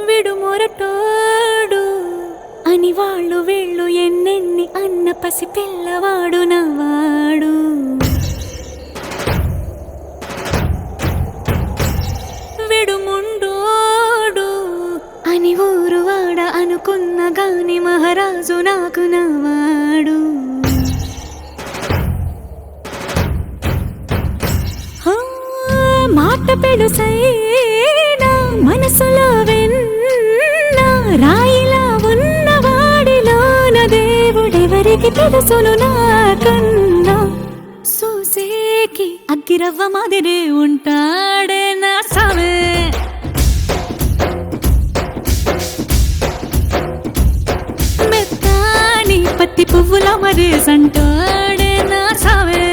విడు మొరటోడు అని వాళ్ళు వీళ్ళు ఎన్నెన్ని అన్న పసి పిల్లవాడు నవాడు. విడు ముండోడు అని ఊరు వాడ అనుకున్న గాని మహారాజు నాకు నవాడు. మాట పెడుసైనా మనసులో వెన్న రాయిలా ఉన్నవాడిలోన దేవుడెవరికి తెలుసును నాకన్నా. సూసేకి అగ్గిరవ్వ మాదిరి ఉంటాడే నా సామే. మెత్తాని పత్తి పువ్వుల మరేసంటాడే నా సామే.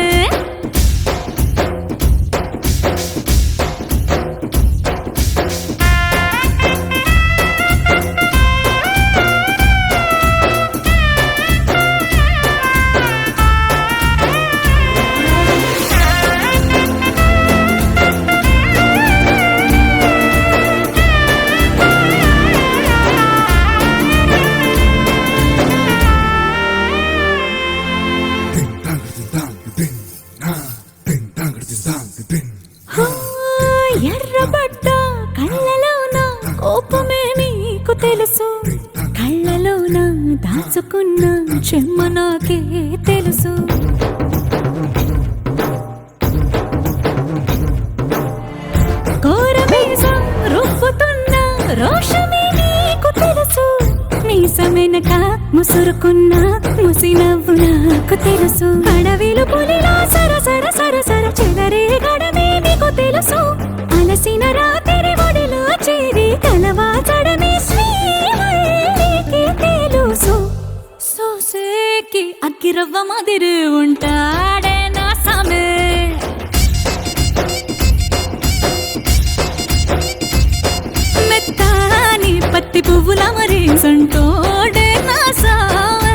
ఎర్రబడ్డ కళ్ళలోన కోపమే నీకు తెలుసు, కళ్ళలోన దాచుకున్న చెమ్మ నాకే తెలుసు. కోరమీసం రువ్వుతున్న రోషమే నీకు తెలుసు, మీసమెనక ముసురుకున్న ముసినవ్వు నాకు తెలుసు. అడవిలు పులిలా సరసర సరసర చెదరే గడమే నీకు తెలుసు, అలసిన రాత్రి ఒడిలో చేరి కలవాచడమే శ్రీవల్లికి తెలుసు. సోసేకి అగ్గిరవ్వ మాదిరి ఉంటాడే నా సామే. మెత్తాని పత్తి పువ్వుల మరేసంటోడే నా సామే.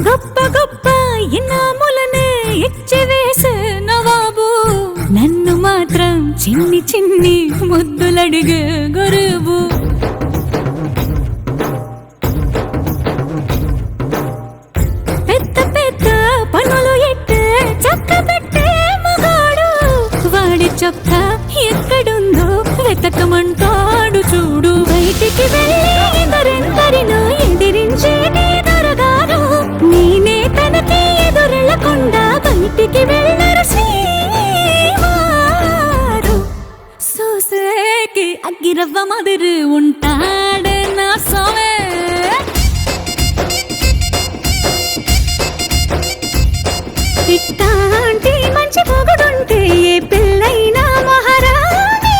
గొప్ప గొప్ప ఇనాములనే ఇచ్చివేసే నవాబు, నన్ను మాత్రం చిన్ని చిన్ని ముద్దులడిగే గురువు. పెద్ద పెద్ద పనులు ఎట్టే చక్క పెట్టే మగాడు, వాడి చొక్క ఎక్కడుందో వెతకమంటాడు చూడు. బయటికి వెళ్ళి ఎందరెందరినో ఎదిరించే దొరగారు, నేనే తనకి ఎదురెళ్ళకుండా బయటికి వెళ్ళరు శ్రీవారు. సోసేకి అగ్గిరవ్వ మాదిరి ఉంటాడే నా సామే. ఇట్టాంటి మంచి పొగుడుంటే ఏ పిల్లైనా మహారాణి.